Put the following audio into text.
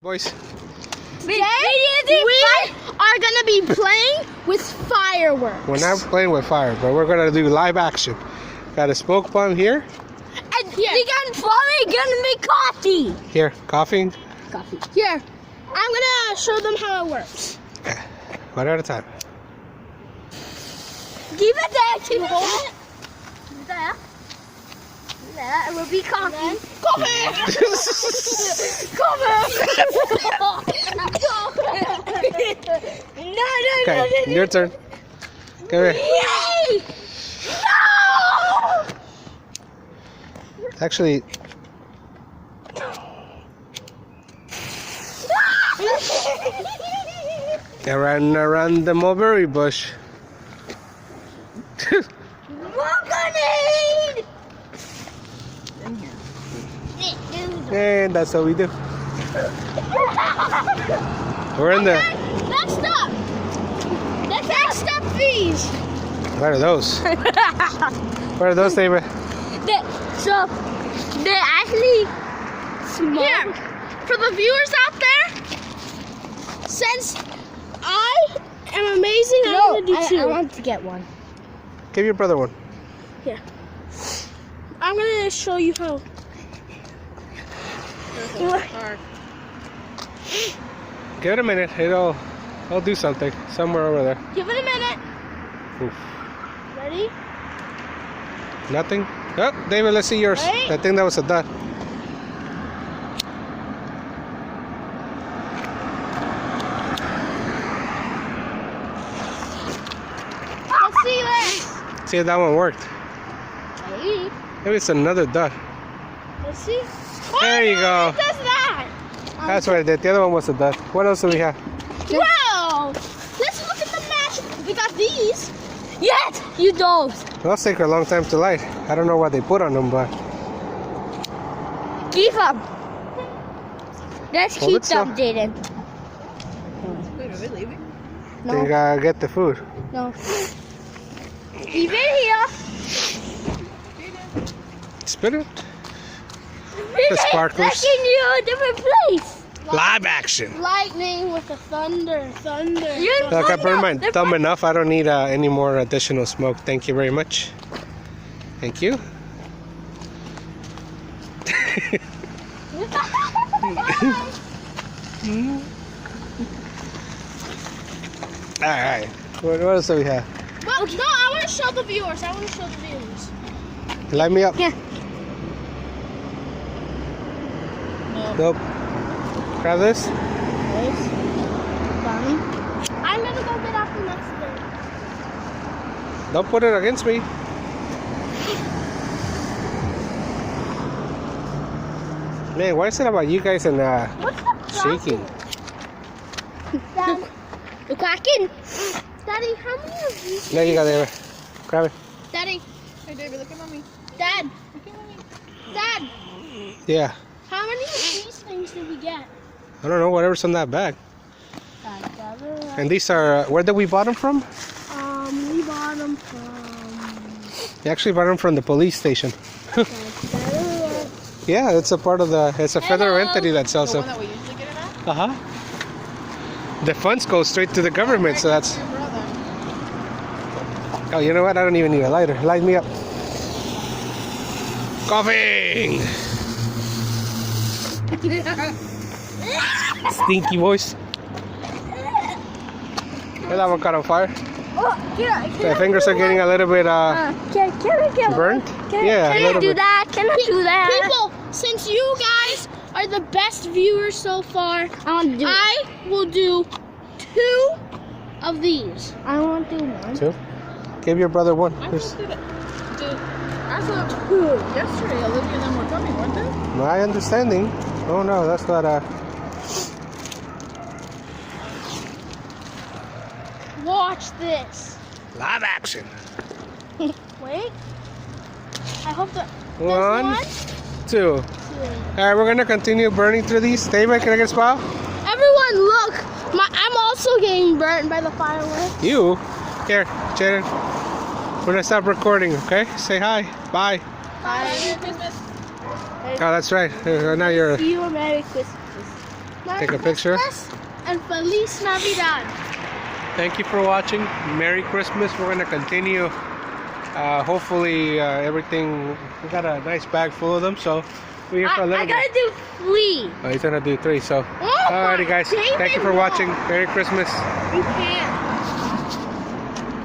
Boys, We are gonna be playing with fireworks. we're not playing with fire, but we're gonna do live action. Got a smoke bomb here. And we're probably gonna make coffee. Here, coughing. Coffee. Here, I'm gonna show them how it works. One at a time. Give it there to hold it. There. There, it will be coffee. Coffee! No. Okay, your turn. Come here. Yay! No! Actually, around the mulberry bush. And that's what we do. We're in there. Next up. Next up, these. What are those? What are those, David? They're actually small. Here, for the viewers out there, since I am amazing, I'm gonna do two. I want to get one. Give your brother one. Here. I'm gonna show you how. Give it a minute. I'll do something somewhere over there. Give it a minute. Oof. Ready? Nothing. Oh, David, let's see yours. Right. I think that was a dot. Let's see this. See if that one worked. Ready? Maybe it's another dot. Let's see. There you go. It does that. That's what I did. The other one was a dot. What else do we have? Wow. Let's look at the match. We got these. Yes, you don't. Those take a long time to light. I don't know what they put on them, but Keep them. Let's Hold keep it still. them, Jaden. Wait, are they leaving? they gotta get the food. No. Keep it here. Spit it. The sparklers. Taking you a different place. Live action. Lightning with the thunder. Look, I burned my thumb enough. I don't need any more additional smoke. Thank you very much. Thank you. All right. What else do we have? Well, no, I want to show the viewers. Light me up. Yeah. Nope. Grab this. I'm gonna go get off the next thing. Don't put it against me. Man, why is it about you guys and What's the shaking? Dad, the Kraken. Daddy, how many of these? There you go, David. Grab it. Daddy, Hey, David, look at mommy. Dad, Look at mommy. Dad. Yeah. How many of these things did we get? I don't know, whatever's in that bag. And these are, where did we bought them from? We bought them from. We actually bought them from the police station. Yeah, it's a part of it's a federal entity that sells The them. one that we usually get it at? Uh-huh. The funds go straight to the government, so that's, Your brother. oh, you know what? I don't even need a lighter. Light me up. Coughing! Stinky voice. Hey, that one caught on fire. Oh, My fingers are getting a little bit can burnt. Yeah, a Can I little do bit. that? Can I do that? People, since you guys are the best viewers so far, I will do 2 of these. I want to do one. Two. Give your brother one. I Here's- did it. As of yesterday, Olivia and them were coming, weren't they? My understanding. Oh no, that's not Watch this. live action. Wait. I hope that. One, two. All right, we're gonna continue burning through these. David, can I get a smile? Everyone, look. I'm also getting burnt by the fireworks. You? Here, Jaden. We're gonna stop recording, okay? Say hi. Bye. Bye. Merry Christmas. Oh, that's right. Now you're. See you, Merry Christmas. Merry Take a picture. Christmas and Feliz Navidad. Thank you for watching. Merry Christmas. We're going to continue. Hopefully everything, we got a nice bag full of them, so we're here for a little I bit. gotta do 3. Oh, he's going to do 3, so. Oh Alrighty my guys, thank you for David, watching. Merry Christmas. You can't.